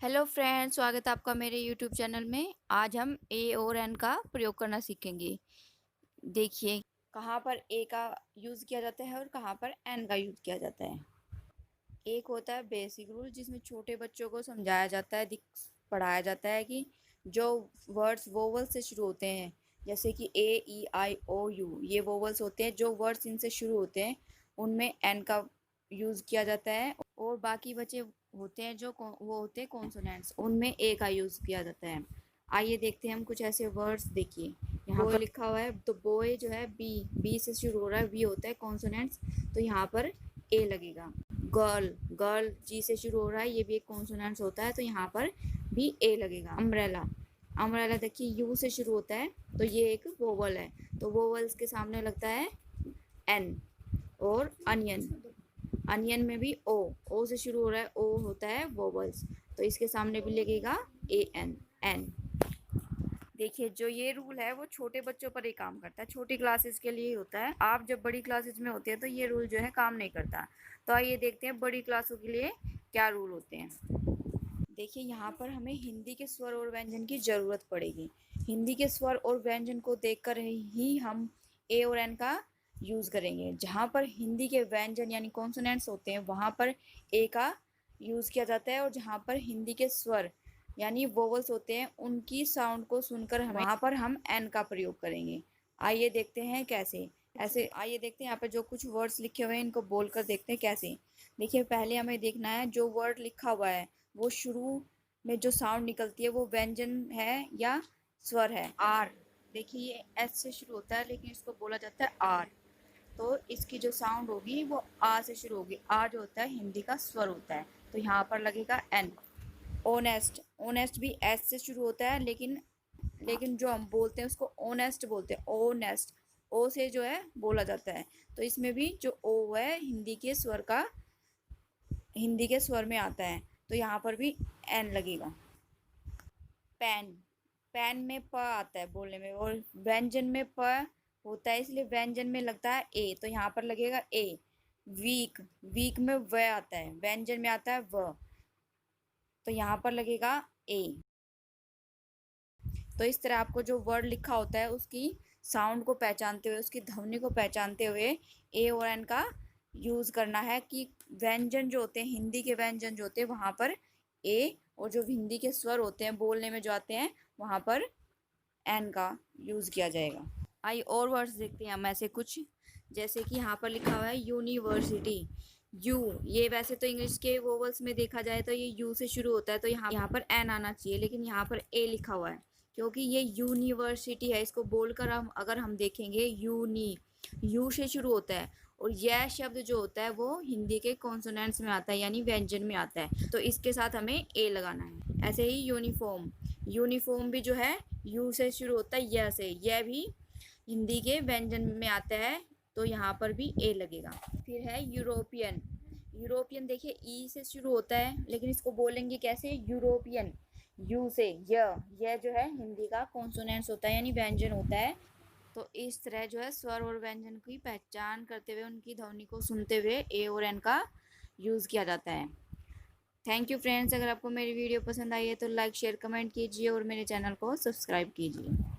Hello friends, स्वागत है आपका मेरे यूट्यूब चैनल में। आज हम ए और एन का प्रयोग करना सीखेंगे। देखिए कहाँ पर ए का यूज़ किया जाता है और कहाँ पर एन का यूज़ किया जाता है। एक होता है बेसिक रूल, जिसमें छोटे बच्चों को समझाया जाता है, पढ़ाया जाता है कि जो वर्ड्स वोवल से शुरू होते हैं, जैसे कि ए ई आई ओ यू, ये वोवल्स होते हैं। जो वर्ड्स इनसे शुरू होते हैं उनमें एन का यूज़ किया जाता है, और बाकी बचे होते हैं जो वो होते हैं कॉन्सोनेंट्स, उनमें ए का यूज़ किया जाता है। आइए देखते हैं हम कुछ ऐसे वर्ड्स। देखिए यहाँ पर लिखा हुआ है, तो बॉय जो है बी, बी से शुरू हो रहा है, वी होता है कॉन्सोनेंट्स, तो यहाँ पर ए लगेगा। गर्ल, गर्ल जी से शुरू हो रहा है, ये भी एक कॉन्सोनेंट्स होता है, तो यहाँ पर भी ए लगेगा। अम्ब्रेला, अम्ब्रेला देखिए यू से शुरू होता है, तो ये एक वोवल है, तो वोवल्स के सामने लगता है एन। और अनियन, अनियन में भी ओ से शुरू हो रहा है, ओ होता है वोवल्स, तो इसके सामने भी लगेगा ए एन, एन। देखिए जो ये रूल है वो छोटे बच्चों पर ही काम करता है, छोटी क्लासेस के लिए ही होता है। आप जब बड़ी क्लासेस में होते हैं तो ये रूल जो है काम नहीं करता। तो आइए देखते हैं बड़ी क्लासों के लिए क्या रूल होते हैं। देखिए यहाँ पर हमें हिंदी के स्वर और व्यंजन की ज़रूरत पड़ेगी। हिंदी के स्वर और व्यंजन को देखकर ही हम ए और एन का यूज़ करेंगे। जहाँ पर हिंदी के व्यंजन यानी कॉन्सोनेंट्स होते हैं वहाँ पर ए का यूज़ किया जाता है, और जहाँ पर हिंदी के स्वर यानी वोवल्स होते हैं उनकी साउंड को सुनकर हमें वहाँ पर हम एन का प्रयोग करेंगे। आइए देखते हैं कैसे। ऐसे आइए देखते हैं यहाँ पर जो कुछ वर्ड्स लिखे हुए हैं इनको बोलकर देखते हैं कैसे। देखिए पहले हमें देखना है जो वर्ड लिखा हुआ है वो शुरू में जो साउंड निकलती है वो व्यंजन है या स्वर है। आर, देखिए ये एस से शुरू होता है लेकिन इसको बोला जाता है आर, तो इसकी जो साउंड होगी वो आ से शुरू होगी। आ जो होता है हिंदी का स्वर होता है, तो यहाँ पर लगेगा एन। ओनेस्ट, ओनेस्ट भी एस से शुरू होता है, लेकिन जो हम बोलते हैं उसको ओनेस्ट बोलते हैं। ओनेस्ट ओ से जो है बोला जाता है, तो इसमें भी जो ओ है हिंदी के स्वर में आता है, तो यहाँ पर भी एन लगेगा। पेन, पेन में प आता है बोलने में, और व्यंजन में प होता है इसलिए व्यंजन में लगता है ए, तो यहाँ पर लगेगा ए। वीक, वीक में व आता है, व्यंजन में आता है व, तो यहाँ पर लगेगा ए। तो इस तरह आपको जो वर्ड लिखा होता है उसकी साउंड को पहचानते हुए, उसकी ध्वनि को पहचानते हुए ए और एन का यूज़ करना है कि व्यंजन जो होते हैं, हिंदी के व्यंजन जो होते हैं वहाँ पर ए, और जो हिंदी के स्वर होते हैं बोलने में जो आते हैं वहाँ पर एन का यूज़ किया जाएगा। आइए और वर्ड्स देखते हैं हम ऐसे कुछ, जैसे कि यहाँ पर लिखा हुआ है यूनिवर्सिटी। यू, ये वैसे तो इंग्लिश के वोवल्स में देखा जाए तो ये यू से शुरू होता है, तो यहाँ पर एन आना चाहिए, लेकिन यहाँ पर ए लिखा हुआ है क्योंकि ये यूनिवर्सिटी है। इसको बोलकर हम अगर हम देखेंगे यूनी, यू से शुरू होता है, और यह शब्द जो होता है वो हिंदी के कॉन्सोनेंट्स में आता है यानी व्यंजन में आता है, तो इसके साथ हमें ए लगाना है। ऐसे ही यूनिफॉर्म, यूनिफॉर्म भी जो है यू से शुरू होता है, यह से, यह भी हिंदी के व्यंजन में आता है, तो यहाँ पर भी ए लगेगा। फिर है यूरोपियन, यूरोपियन देखिए ई से शुरू होता है लेकिन इसको बोलेंगे कैसे, यूरोपियन, यू से। यह जो है हिंदी का कॉन्सोनेंट्स होता है यानी व्यंजन होता है, तो इस तरह जो है स्वर और व्यंजन की पहचान करते हुए उनकी ध्वनि को सुनते हुए ए और एन का यूज़ किया जाता है। थैंक यू फ्रेंड्स, अगर आपको मेरी वीडियो पसंद आई है तो लाइक शेयर कमेंट कीजिए और मेरे चैनल को सब्सक्राइब कीजिए।